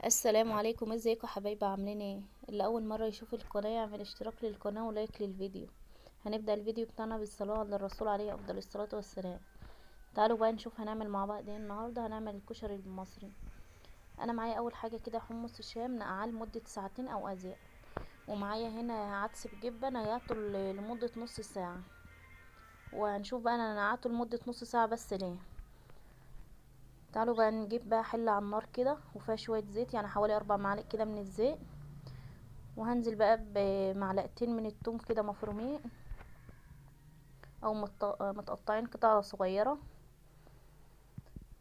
السلام عليكم، ازيكم يا حبايبي؟ عاملين ايه؟ اللي اول مره يشوف القناه يعمل اشتراك للقناه ولايك للفيديو. هنبدا الفيديو بتاعنا بالصلاه على الرسول عليه افضل الصلاه والسلام. تعالوا بقى نشوف هنعمل مع بعض ايه النهارده. هنعمل الكشري المصري. انا معايا اول حاجه كده حمص الشام نقعاه لمده ساعتين او ازيد، ومعايا هنا عدس بجبه نقعته لمده نص ساعه. وهنشوف بقى انا نقعته لمده نص ساعه بس ليه. تعالوا بقى نجيب بقى حله على النار كده وفيها شويه زيت، يعني حوالي 4 معالق كده من الزيت. وهنزل بقى بمعلقتين من التوم كده مفرومين او متقطعين قطع صغيره.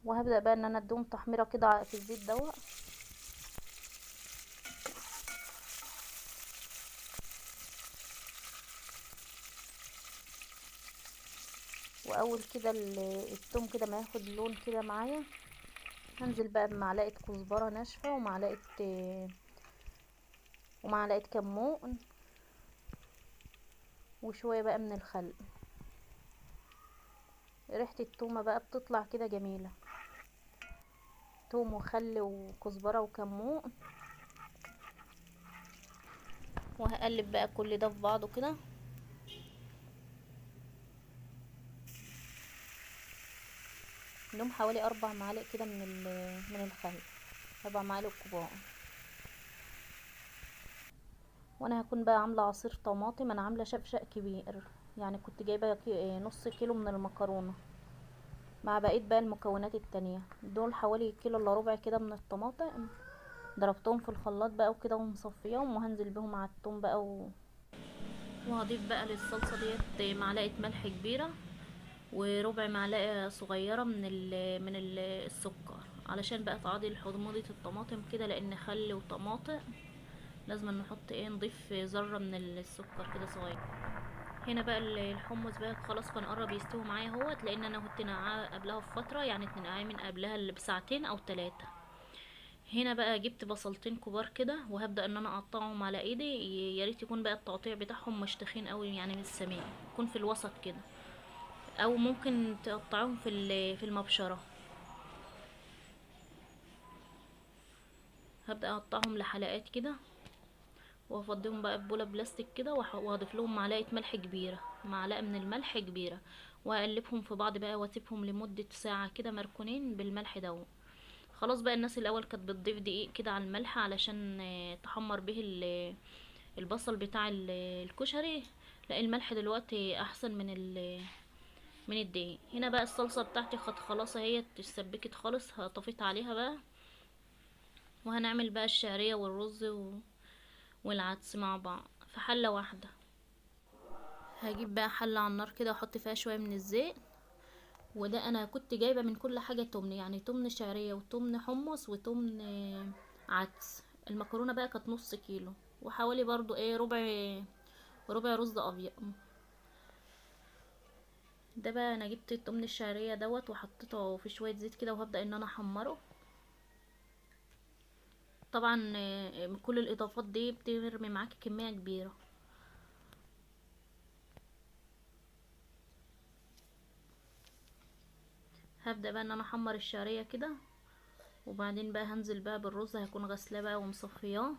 وهبدا بقى ان انا اديهم تحميره كده في الزيت دوت. واول كده التوم كده ما ياخد لون كده معايا، هنزل بقى بمعلقه كزبره ناشفه ومعلقه كمون وشويه بقى من الخل. ريحه التومه بقى بتطلع كده جميله، توم وخل وكزبره وكمون. وهقلب بقى كل ده في بعضه كده. لهم حوالي 4 معالق كده من الخل، 4 معالق كبار. وانا هكون بقى عامله عصير طماطم. انا عامله شفشق كبير، يعني كنت جايبه نص كيلو من المكرونه مع بقيه بقى المكونات التانية. دول حوالي كيلو الا ربع كده من الطماطم، ضربتهم في الخلاط بقى وكده ومصفيهم. وهنزل بهم على التوم بقى وهضيف بقى للصلصه ديت معلقه ملح كبيره وربع معلقه صغيره من السكر، علشان بقى تعادل حموضه الطماطم كده، لان خل وطماطم لازم نحط نضيف ذره من السكر كده صغير. هنا بقى الحمص بقى خلاص كان قرب يستوي معايا اهوت، لان انا كنت نقعاه قبلها بفتره، يعني نقعاه من قبلها بساعتين او 3. هنا بقى جبت بصلتين كبار كده وهبدا ان انا اقطعهم على ايدي. يا ريت يكون بقى التقطيع بتاعهم مش تخين قوي، يعني مش سميك، يكون في الوسط كده. او ممكن تقطعهم في المبشره. هبدا اقطعهم لحلقات كده وافضيهم بقى في بوله بلاستيك كده، واضيف لهم معلقه ملح كبيره، معلقه من الملح كبيره. واقلبهم في بعض بقى واسيبهم لمده ساعه كده مركونين بالملح ده. خلاص بقى الناس الاول كانت بتضيف دقيق كده على الملح علشان تحمر به البصل بتاع الكشري. لا، الملح دلوقتي احسن من الدقيق. هنا بقى الصلصه بتاعتي خلاص اهي اتسبكت خالص، طفيت عليها بقى. وهنعمل بقى الشعريه والرز والعدس مع بعض في حله واحده. هجيب بقى حله على النار كده واحط فيها شويه من الزيت. وده انا كنت جايبه من كل حاجه تمن، يعني تمن شعريه وتمن حمص وتمن عدس. المكرونه بقى كانت نص كيلو، وحوالي برضو ربع رز ابيض. ده بقى انا جبت التمن الشعريه دوت وحطيته في شويه زيت كده وهبدا ان انا احمره. طبعا كل الاضافات دي بترمي معاكي كميه كبيره. هبدا بقى ان انا احمر الشعريه كده، وبعدين بقى هنزل بقى بالرز، هكون غسلاه بقى ومصفياه.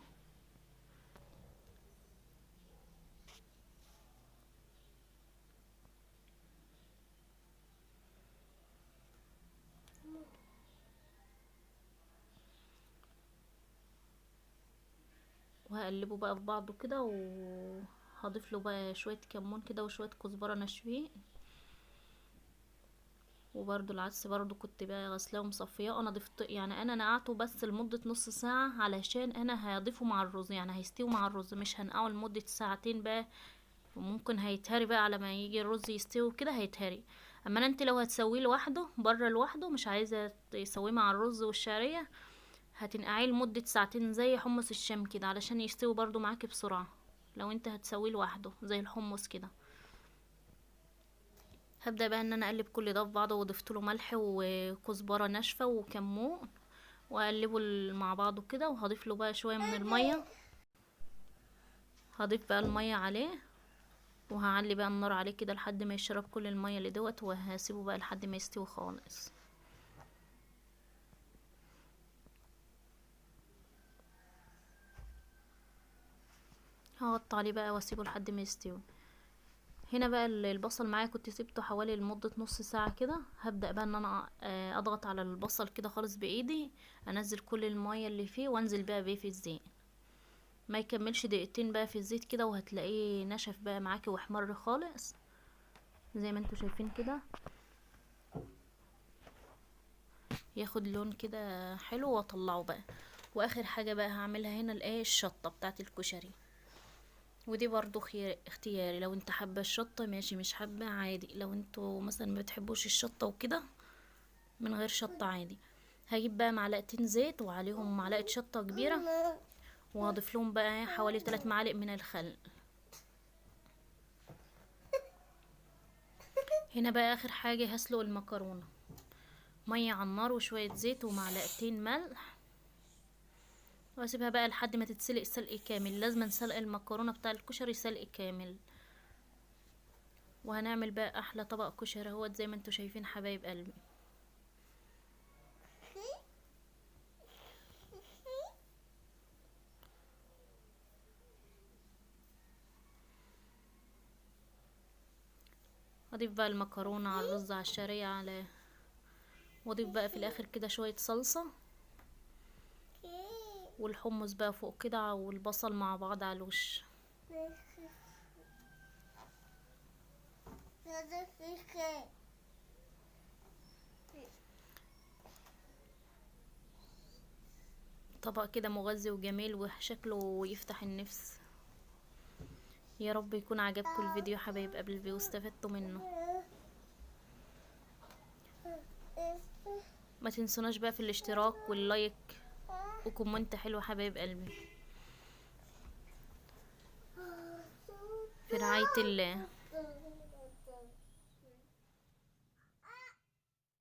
وهقلبه بقى في بعضه كده، وهضيف له بقى شويه كمون كده وشويه كزبره ناشفين. وبرضو العدس برضو كنت بقى غسلاه ومصفياه. انا ضفت، يعني انا نقعته بس لمدة نص ساعة علشان انا هضيفه مع الرز، يعني هيستوي مع الرز، مش هنقعه لمدة ساعتين بقى. وممكن هيتهري بقى على ما يجي الرز يستوي كده هيتهري. اما انت لو هتسويه لوحده بره لوحده، مش عايزة تسويه مع الرز والشعرية، هتنقعيه لمدة ساعتين زي حمص الشام كده علشان يستوي برضو معاكي بسرعة. لو انت هتسويه لوحده زي الحمص كده. هبدأ بقى ان انا اقلب كل ده في بعضه، وضفت له ملح وكزبرة ناشفة وكمون، واقلبه مع بعضه كده. وهضيف له بقى شوية من المية. هضيف بقى المية عليه، وهعلي بقى النار عليه كده لحد ما يشرب كل المية اللي دوت، وهسيبه بقى لحد ما يستوي خالص. هقطع عليه بقى واسيبه لحد ما يستوي. هنا بقى البصل معايا كنت سيبته حوالي لمدة نص ساعة كده. هبدأ بقى ان انا اضغط على البصل كده خالص بايدي، انزل كل المية اللي فيه وانزل بقى بيه في الزيت. ما يكملش دقيقتين بقى في الزيت كده وهتلاقيه نشف بقى معاكي واحمر خالص زي ما انتوا شايفين كده، ياخد لون كده حلو واطلعه بقى. واخر حاجة بقى هعملها هنا الايه الشطة بتاعت الكشري، ودي برضو اختياري. لو انت حابة الشطة ماشي، مش حابة عادي. لو انتوا مثلا ما بتحبوش الشطة وكده من غير شطة عادي. هجيب بقى معلقتين زيت وعليهم معلقة شطة كبيرة، وهضيف لهم بقى حوالي 3 معالق من الخل. هنا بقى اخر حاجة هسلق المكرونة. مية على النار وشوية زيت ومعلقتين ملح، واسيبها بقى لحد ما تتسلق سلق كامل. لازم سلق المكرونة بتاع الكشري سلق كامل. وهنعمل بقى احلى طبق كشري اهوت زي ما انتوا شايفين حبايب قلبي. اضيف بقى المكرونة على الرز على الشعرية على، واضيف بقى في الاخر كده شوية صلصة والحمص بقى فوق كده والبصل مع بعض على الوش. طبق كده مغذي وجميل وشكله يفتح النفس. يا رب يكون عجبكم الفيديو حبايب قلبي واستفدتوا منه. ما تنسوناش بقى في الاشتراك واللايك وكومنت حلو حبايب قلبي. في رعاية الله.